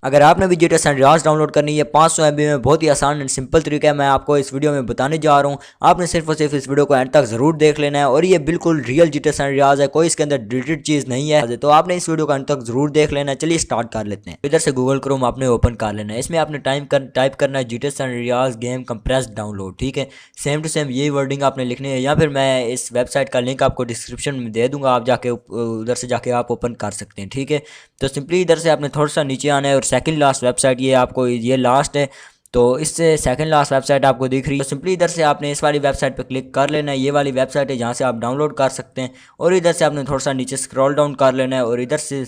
अगर आपने भी GTA सैनड्रियास डाउनलोड करनी है 500 MB में, बहुत ही आसान एंड सिंपल तरीका है, मैं आपको इस वीडियो में बताने जा रहा हूँ। आपने सिर्फ और सिर्फ इस वीडियो को एंड तक जरूर देख लेना है और ये बिल्कुल रियल GTA सैनड्रियास है, कोई इसके अंदर डिलीटेड चीज़ नहीं है, तो आपने इस वीडियो को एंड तक जरूर देख लेना है। चलिए स्टार्ट कर लेते हैं। इधर से गूगल क्रोम आपने ओपन कर लेना है, इसमें आपने टाइप करना है GTA सैनड्रियास गेम कंप्रेस डाउनलोड। ठीक है, सेम टू सेम यही वर्डिंग आपने लिखनी है, या फिर मैं इस वेबसाइट का लिंक आपको डिस्क्रिप्शन में दे दूंगा, आप जाके उधर से जाके आप ओपन कर सकते हैं। ठीक है, तो सिंपली इधर से आपने थोड़ा सा नीचे आना है और सेकंड लास्ट वेबसाइट ये आपको ये लास्ट है, तो इससे सेकंड लास्ट वेबसाइट आपको दिख रही है। तो सिंपली इधर से आपने इस वाली वेबसाइट पर क्लिक कर लेना है, ये वाली वेबसाइट है जहाँ से आप डाउनलोड कर सकते हैं। और इधर से आपने थोड़ा सा नीचे स्क्रॉल डाउन कर लेना है और इधर से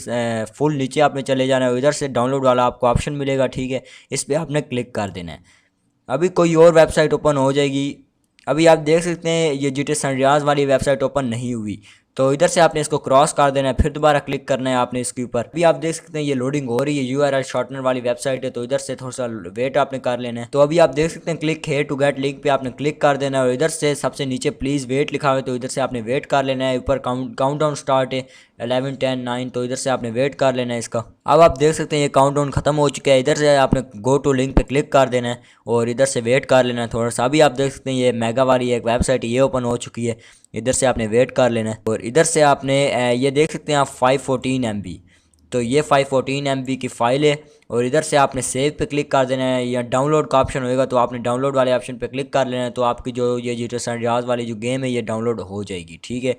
फुल नीचे आपने चले जाना है और इधर से डाउनलोड वाला आपको ऑप्शन मिलेगा। ठीक है, इस पर आपने क्लिक कर देना है। अभी कोई और वेबसाइट ओपन हो जाएगी। अभी आप देख सकते हैं ये GTA सैनड्रियास वाली वेबसाइट ओपन नहीं हुई, तो इधर से आपने इसको क्रॉस कर देना है, फिर दोबारा क्लिक करना है आपने इसके ऊपर। अभी आप देख सकते हैं ये लोडिंग हो रही है, URL शॉर्टनर वाली वेबसाइट है, तो इधर से थोड़ा सा वेट आपने कर लेना है। तो अभी आप देख सकते हैं click here to get link पे आपने क्लिक कर देना है और इधर से सबसे नीचे प्लीज़ वेट लिखा हुआ है, तो इधर से आपने वेट कर लेना है। ऊपर काउंटडाउन स्टार्ट है 11 10 9, तो इधर से आपने वेट कर लेना है इसका। अब आप देख सकते हैं ये काउंटडाउन खत्म हो चुका है, इधर से आपने गो टू लिंक पे क्लिक कर देना है और इधर से वेट कर लेना है थोड़ा सा। अभी आप देख सकते हैं ये मेगा वाली एक वेबसाइट ये ओपन हो चुकी है, इधर से आपने वेट कर लेना है और इधर से आपने ये देख सकते हैं आप 514 MB, तो ये 514 MB की फ़ाइल है और इधर से आपने सेव पे क्लिक कर देना है, या डाउनलोड का ऑप्शन होएगा तो आपने डाउनलोड वाले ऑप्शन पे क्लिक कर लेना है, तो आपकी जो ये GTA सैनड्रियास वाली जो गेम है ये डाउनलोड हो जाएगी। ठीक है,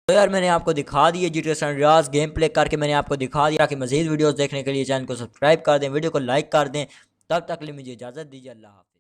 तो यार मैंने आपको दिखा दिया GTA सैनड्रियास गेम प्ले करके, मैंने आपको दिखा दिया कि मज़ीद वीडियोस देखने के लिए चैनल को सब्सक्राइब कर दें, वीडियो को लाइक कर दें। तब तक के लिए मुझे इजाज़त दीजिए, अल्लाह हाफ़िज़।